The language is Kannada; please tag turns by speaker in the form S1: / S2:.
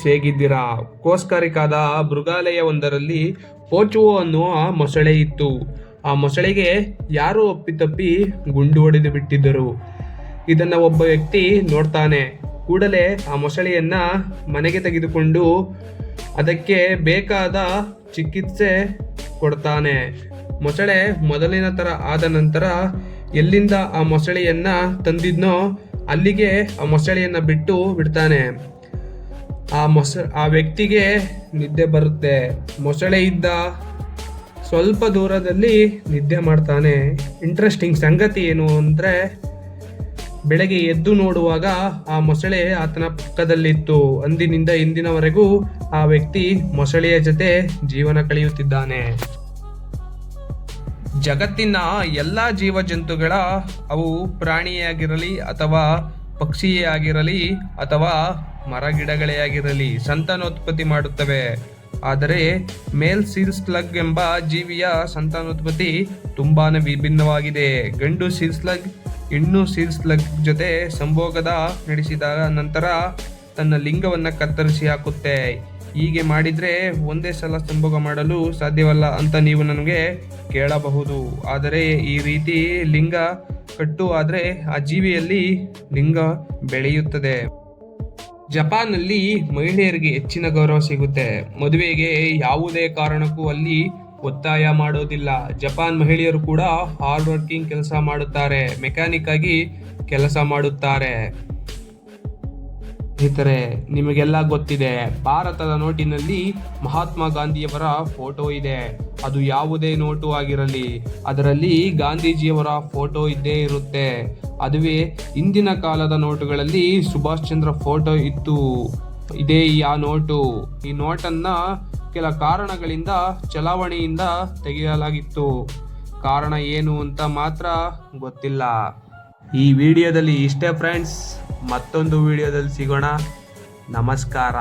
S1: ಹೇಗಿದ್ದೀರಾ? ಕೋಸ್ಟಾರಿಕಾದ ಮೃಗಾಲಯವೊಂದರಲ್ಲಿ ಪೋಚುವೋ ಅನ್ನುವ ಮೊಸಳೆ ಇತ್ತು. ಆ ಮೊಸಳೆಗೆ ಯಾರೋ ಅಪ್ಪಿತಪ್ಪಿ ಗುಂಡು ಹೊಡೆದು ಬಿಟ್ಟಿದ್ದರು. ಇದನ್ನ ಒಬ್ಬ ವ್ಯಕ್ತಿ ನೋಡ್ತಾನೆ. ಕೂಡಲೇ ಆ ಮೊಸಳೆಯನ್ನ ಮನೆಗೆ ತೆಗೆದುಕೊಂಡು ಅದಕ್ಕೆ ಬೇಕಾದ ಚಿಕಿತ್ಸೆ ಕೊಡ್ತಾನೆ. ಮೊಸಳೆ ಮೊದಲಿನ ತರ ಆದ ನಂತರ ಎಲ್ಲಿಂದ ಆ ಮೊಸಳೆಯನ್ನ ತಂದಿದ್ನೋ ಅಲ್ಲಿಗೆ ಆ ಮೊಸಳೆಯನ್ನ ಬಿಟ್ಟು ಬಿಡ್ತಾನೆ. ಆ ವ್ಯಕ್ತಿಗೆ ನಿದ್ದೆ ಬರುತ್ತೆ. ಮೊಸಳೆ ಇದ್ದ ಸ್ವಲ್ಪ ದೂರದಲ್ಲಿ ನಿದ್ದೆ ಮಾಡ್ತಾನೆ. ಇಂಟ್ರೆಸ್ಟಿಂಗ್ ಸಂಗತಿ ಏನು ಅಂದರೆ, ಬೆಳಗ್ಗೆ ಎದ್ದು ನೋಡುವಾಗ ಆ ಮೊಸಳೆ ಆತನ ಪಕ್ಕದಲ್ಲಿತ್ತು. ಅಂದಿನಿಂದ ಇಂದಿನವರೆಗೂ ಆ ವ್ಯಕ್ತಿ ಮೊಸಳೆಯ ಜೊತೆ ಜೀವನ ಕಳೆಯುತ್ತಿದ್ದಾನೆ. ಜಗತ್ತಿನ ಎಲ್ಲ ಜೀವಜಂತುಗಳ, ಅವು ಪ್ರಾಣಿಯಾಗಿರಲಿ ಅಥವಾ ಪಕ್ಷಿಯೇ ಆಗಿರಲಿ ಅಥವಾ ಮರಗಿಡಗಳೇ ಆಗಿರಲಿ, ಸಂತಾನೋತ್ಪತ್ತಿ ಮಾಡುತ್ತವೆ. ಆದರೆ ಮೇಲ್ ಸೀಲ್ ಸ್ಲಗ್ ಎಂಬ ಜೀವಿಯ ಸಂತಾನೋತ್ಪತ್ತಿ ತುಂಬಾನೇ ವಿಭಿನ್ನವಾಗಿದೆ. ಗಂಡು ಸೀಲ್ ಸ್ಲಗ್ ಹೆಣ್ಣು ಸೀಲ್ ಸ್ಲಗ್ ಜೊತೆ ಸಂಭೋಗದ ನಡೆಸಿದ ನಂತರ ತನ್ನ ಲಿಂಗವನ್ನು ಕತ್ತರಿಸಿ ಹಾಕುತ್ತೆ. ಹೀಗೆ ಮಾಡಿದ್ರೆ ಒಂದೇ ಸಲ ಸಂಭೋಗ ಮಾಡಲು ಸಾಧ್ಯವಲ್ಲ ಅಂತ ನೀವು ನನಗೆ ಕೇಳಬಹುದು. ಆದರೆ ಈ ರೀತಿ ಲಿಂಗ ಕಟ್ಟು ಆದರೆ ಆ ಜೀವಿಯಲ್ಲಿ ಲಿಂಗ ಬೆಳೆಯುತ್ತದೆ. ಜಪಾನ್ನಲ್ಲಿ ಮಹಿಳೆಯರಿಗೆ ಹೆಚ್ಚಿನ ಗೌರವ ಸಿಗುತ್ತೆ. ಮದುವೆಗೆ ಯಾವುದೇ ಕಾರಣಕ್ಕೂ ಅಲ್ಲಿ ಒತ್ತಾಯ ಮಾಡೋದಿಲ್ಲ. ಜಪಾನ್ ಮಹಿಳೆಯರು ಕೂಡ ಹಾರ್ಡ್ ವರ್ಕಿಂಗ್ ಕೆಲಸ ಮಾಡುತ್ತಾರೆ, ಮೆಕ್ಯಾನಿಕ್ ಆಗಿ ಕೆಲಸ ಮಾಡುತ್ತಾರೆ. ಸ್ನೇಹಿತರೆ, ನಿಮಗೆಲ್ಲ ಗೊತ್ತಿದೆ, ಭಾರತದ ನೋಟಿನಲ್ಲಿ ಮಹಾತ್ಮ ಗಾಂಧಿಯವರ ಫೋಟೋ ಇದೆ. ಅದು ಯಾವುದೇ ನೋಟು ಆಗಿರಲಿ, ಅದರಲ್ಲಿ ಗಾಂಧೀಜಿಯವರ ಫೋಟೋ ಇದ್ದೇ ಇರುತ್ತೆ. ಅದುವೇ ಇಂದಿನ ಕಾಲದ ನೋಟುಗಳಲ್ಲಿ ಸುಭಾಷ್ ಚಂದ್ರ ಫೋಟೋ ಇತ್ತು. ಇದೇ ಆ ನೋಟು. ಈ ನೋಟನ್ನ ಕೆಲ ಕಾರಣಗಳಿಂದ ಚಲಾವಣೆಯಿಂದ ತೆಗೆಯಲಾಗಿತ್ತು. ಕಾರಣ ಏನು ಅಂತ ಮಾತ್ರ ಗೊತ್ತಿಲ್ಲ. ಈ ವಿಡಿಯೋದಲ್ಲಿ ಇಷ್ಟೇ ಫ್ರೆಂಡ್ಸ್. ಮತ್ತೊಂದು ವಿಡಿಯೋದಲ್ಲಿ ಸಿಗೋಣ. ನಮಸ್ಕಾರ.